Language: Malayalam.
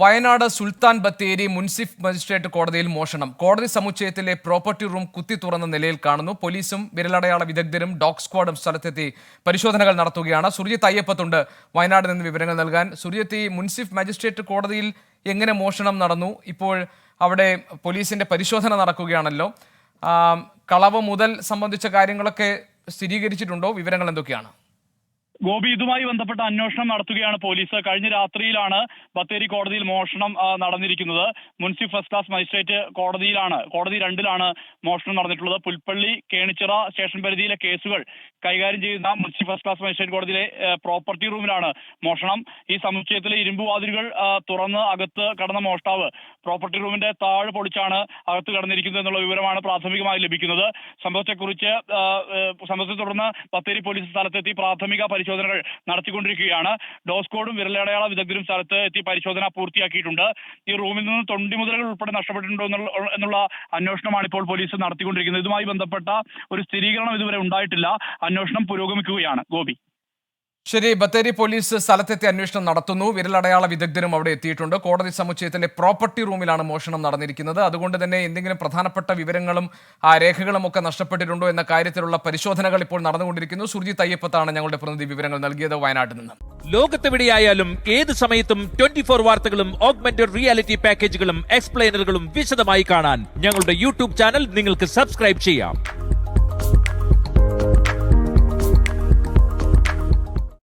വയനാട് സുൽത്താൻ ബത്തേരി മുൻസിഫ് മജിസ്ട്രേറ്റ് കോടതിയിൽ മോഷണം. കോടതി സമുച്ചയത്തിലെ പ്രോപ്പർട്ടി റൂം കുത്തി തുറന്ന നിലയിൽ കാണുന്നു. പോലീസും വിരലടയാള വിദഗ്ധരും ഡോഗ് സ്ക്വാഡും സ്ഥലത്തെത്തി പരിശോധനകൾ നടത്തുകയാണ്. സുർജിത്ത് അയ്യപ്പത്തുണ്ട് വയനാട് നിന്ന് വിവരങ്ങൾ നൽകാൻ. സുർജിത്ത്, ഈ മുൻസിഫ് മജിസ്ട്രേറ്റ് കോടതിയിൽ എങ്ങനെ മോഷണം നടന്നു? ഇപ്പോൾ അവിടെ പോലീസിന്റെ പരിശോധന നടക്കുകയാണല്ലോ. കളവ് മുതൽ സംബന്ധിച്ച കാര്യങ്ങളൊക്കെ സ്ഥിരീകരിച്ചിട്ടുണ്ടോ? വിവരങ്ങൾ എന്തൊക്കെയാണ്? ഗോപി, ഇതുമായി ബന്ധപ്പെട്ട അന്വേഷണം നടത്തുകയാണ് പോലീസ്. കഴിഞ്ഞ രാത്രിയിലാണ് ബത്തേരി കോടതിയിൽ മോഷണം നടന്നിരിക്കുന്നത്. മുൻസിഫ് ഫസ്റ്റ് ക്ലാസ് മജിസ്ട്രേറ്റ് കോടതി 2-ലാണ് മോഷണം നടന്നിട്ടുള്ളത്. പുൽപ്പള്ളി കേണിച്ചിറ സ്റ്റേഷൻ പരിധിയിലെ കേസുകൾ കൈകാര്യം ചെയ്യുന്ന മുൻസിഫ് ഫസ്റ്റ് ക്ലാസ് മജിസ്ട്രേറ്റ് കോടതിയിലെ പ്രോപ്പർട്ടി റൂമിലാണ് മോഷണം. ഈ സമുച്ചയത്തിലെ ഇരുമ്പ് വാതിലുകൾ തുറന്ന് അകത്ത് കടന്ന മോഷ്ടാവ് പ്രോപ്പർട്ടി റൂമിന്റെ താഴ് പൊളിച്ചാണ് അകത്ത് കടന്നിരിക്കുന്നത് എന്നുള്ള വിവരമാണ് പ്രാഥമികമായി ലഭിക്കുന്നത്. സംഭവത്തെ തുടർന്ന് ബത്തേരി പോലീസ് സ്ഥലത്തെത്തി പ്രാഥമിക പരിശോധനകൾ നടത്തിക്കൊണ്ടിരിക്കുകയാണ്. ഡോസ്കോഡും വിരലടയാള വിദഗ്ധരും സ്ഥലത്ത് എത്തി പരിശോധന പൂർത്തിയാക്കിയിട്ടുണ്ട്. ഈ റൂമിൽ നിന്ന് തൊണ്ടിമുതലുകൾ ഉൾപ്പെടെ നഷ്ടപ്പെട്ടിട്ടുണ്ടോ എന്നുള്ള അന്വേഷണമാണ് ഇപ്പോൾ പോലീസ് നടത്തിക്കൊണ്ടിരിക്കുന്നത്. ഇതുമായി ബന്ധപ്പെട്ട ഒരു സ്ഥിരീകരണം ഇതുവരെ ഉണ്ടായിട്ടില്ല. അന്വേഷണം പുരോഗമിക്കുകയാണ്. ഗോപി, ശരി. ബത്തേരി പോലീസ് സ്ഥലത്തെത്തി അന്വേഷണം നടത്തുന്നു. വിരലടയാള വിദഗ്ധരും അവിടെ എത്തിയിട്ടുണ്ട്. കോടതി സമുച്ചയത്തിലെ പ്രോപ്പർട്ടി റൂമിലാണ് മോഷണം നടന്നിരിക്കുന്നത്. അതുകൊണ്ട് തന്നെ എന്തെങ്കിലും പ്രധാനപ്പെട്ട വിവരങ്ങളും രേഖകളും ഒക്കെ നഷ്ടപ്പെട്ടിട്ടുണ്ടോ എന്ന കാര്യത്തിലുള്ള പരിശോധനകൾ ഇപ്പോൾ നടന്നുകൊണ്ടിരിക്കുന്നു. സുർജിത്ത് അയ്യപ്പത്താണ് ഞങ്ങളുടെ പ്രതിനിധി വിവരങ്ങൾ നൽകിയത് വയനാട്ടിൽ നിന്ന്. ലോകത്തെവിടെയായാലും ഏത് സമയത്തും 24 വാർത്തകളും ഓഗ്മെന്റഡ് റിയാലിറ്റി പാക്കേജുകളും എക്സ്പ്ലെയിനറുകളും വിശദമായി കാണാൻ ഞങ്ങളുടെ യൂട്യൂബ് ചാനൽ നിങ്ങൾക്ക് സബ്സ്ക്രൈബ് ചെയ്യാം.